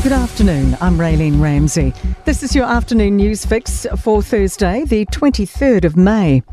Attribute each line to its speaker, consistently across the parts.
Speaker 1: Good afternoon, I'm Raylene Ramsey. This is your afternoon news fix for Thursday, the 23rd of May.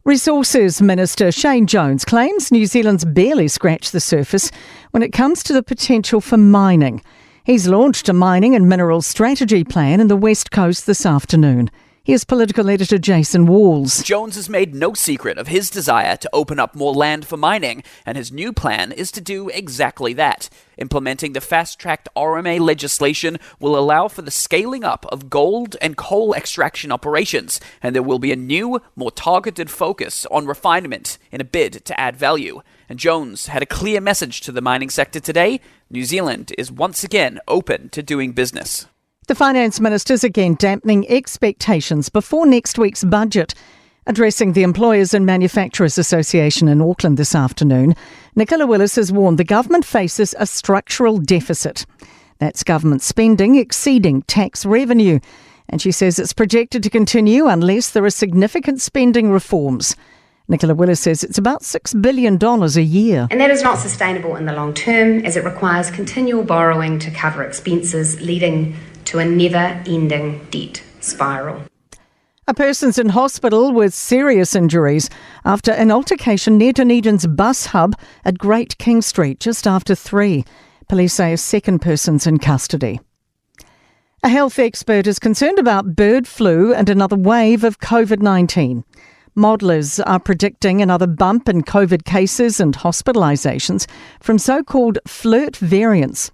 Speaker 1: Resources Minister Shane Jones claims New Zealand's barely scratched the surface when it comes to the potential for mining. He's launched a mining and minerals strategy plan in the West Coast this afternoon. Here's political editor Jason Walls.
Speaker 2: Jones has made no secret of his desire to open up more land for mining, and his new plan is to do exactly that. Implementing the fast-tracked RMA legislation will allow for the scaling up of gold and coal extraction operations, and there will be a new, more targeted focus on refinement in a bid to add value. And Jones had a clear message to the mining sector today: New Zealand is once again open to doing business.
Speaker 1: The Finance Minister's again dampening expectations before next week's budget. Addressing the Employers and Manufacturers Association in Auckland this afternoon, Nicola Willis has warned the government faces a structural deficit. That's government spending exceeding tax revenue. And she says it's projected to continue unless there are significant spending reforms. Nicola Willis says it's about $6 billion a year.
Speaker 3: And that is not sustainable in the long term, as it requires continual borrowing to cover expenses, leading to a never-ending debt spiral.
Speaker 1: A person's in hospital with serious injuries after an altercation near Dunedin's bus hub at Great King Street just after 3. Police say a second person's in custody. A health expert is concerned about bird flu and another wave of COVID-19. Modellers are predicting another bump in COVID cases and hospitalisations from so-called flirt variants.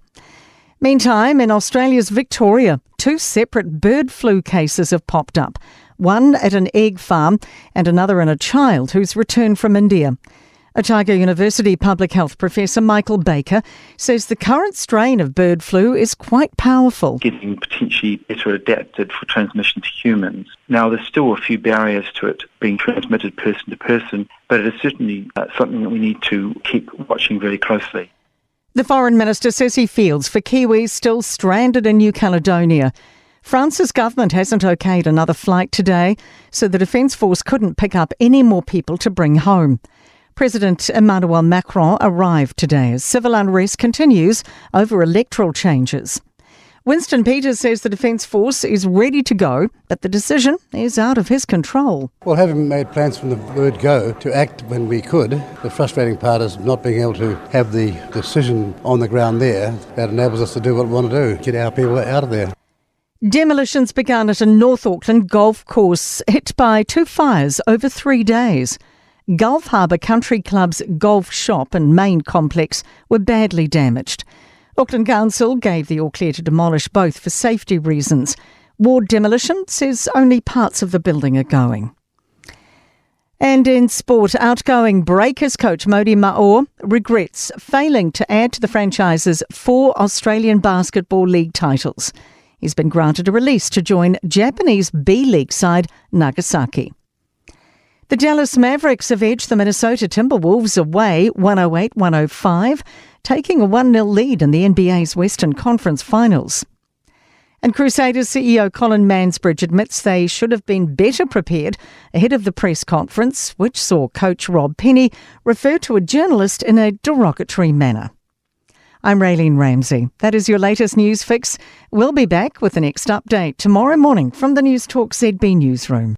Speaker 1: Meantime, in Australia's Victoria, 2 separate bird flu cases have popped up, one at an egg farm and another in a child who's returned from India. Otago University Public Health Professor Michael Baker says the current strain of bird flu is quite powerful.
Speaker 4: Getting potentially better adapted for transmission to humans. Now, there's still a few barriers to it being transmitted person to person, but it is certainly something that we need to keep watching very closely.
Speaker 1: The Foreign Minister says he feels for Kiwis still stranded in New Caledonia. France's government hasn't okayed another flight today, so the Defence Force couldn't pick up any more people to bring home. President Emmanuel Macron arrived today as civil unrest continues over electoral changes. Winston Peters says the Defence Force is ready to go, but the decision is out of his control.
Speaker 5: Well, having made plans from the word go to act when we could, the frustrating part is not being able to have the decision on the ground there that enables us to do what we want to do, get our people out of there.
Speaker 1: Demolitions began at a North Auckland golf course hit by 2 fires over 3 days. Gulf Harbour Country Club's golf shop and main complex were badly damaged. Auckland Council gave the all clear to demolish both for safety reasons. Ward Demolition says only parts of the building are going. And in sport, outgoing Breakers coach Mody Maor regrets failing to add to the franchise's 4 Australian Basketball League titles. He's been granted a release to join Japanese B-League side Nagasaki. The Dallas Mavericks have edged the Minnesota Timberwolves away 108-105, taking a 1-0 lead in the NBA's Western Conference Finals. And Crusaders CEO Colin Mansbridge admits they should have been better prepared ahead of the press conference, which saw coach Rob Penny refer to a journalist in a derogatory manner. I'm Raylene Ramsey. That is your latest news fix. We'll be back with the next update tomorrow morning from the Newstalk ZB newsroom.